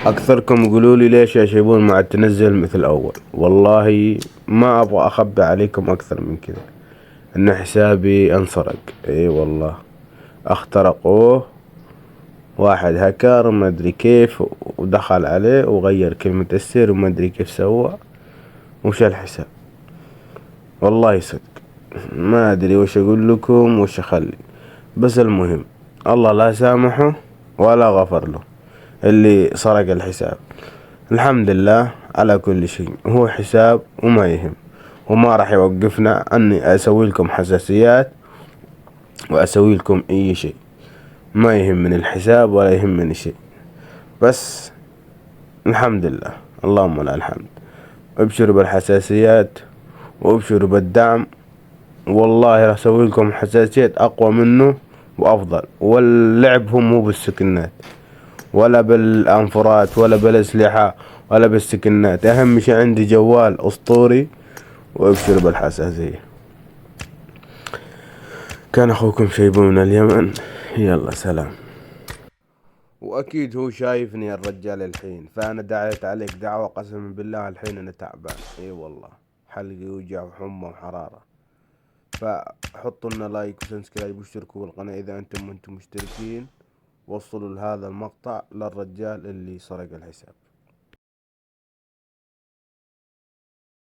اكثركم يقولوا لي ليش يا شيبون ما عاد تنزل مثل اول. والله ما ابغى اخبي عليكم اكثر من كذا، ان حسابي انسرق. اي والله اخترقوه، واحد هكر ما ادري كيف، ودخل عليه وغير كلمة السر وما ادري كيف سوى وشال الحساب. والله صدق ما ادري وش اقول لكم وش اخلي. بس المهم الله لا سامحه ولا غفر له اللي سرق الحساب. الحمد لله على كل شيء، هو حساب وما يهم، وما راح يوقفنا اني اسوي لكم حساسيات واسوي لكم اي شيء. ما يهمني الحساب ولا يهمني شيء، بس الحمد لله اللهم لله الحمد. ابشروا بالحساسيات وابشروا بالدعم، والله راح اسوي لكم حساسيات اقوى منه وافضل. واللعب هو مو بالسكنات ولا بالانفرات ولا بالاسلحة ولا بالسكنات، اهم شي عندي جوال اسطوري. وابشروا بالحساسية. كان اخوكم شيبون من اليمن، يلا سلام. واكيد هو شايفني الرجال الحين، فانا دعيت عليك دعوة قسما بالله الحين انا تعبان. اي والله حلقي وجع وحمى وحرارة. فحطوا لنا لايك وسبسكرايب واشتركوا بالقناة اذا انتم مشتركين. وصلوا لهذا المقطع للرجال اللي سرق الحساب.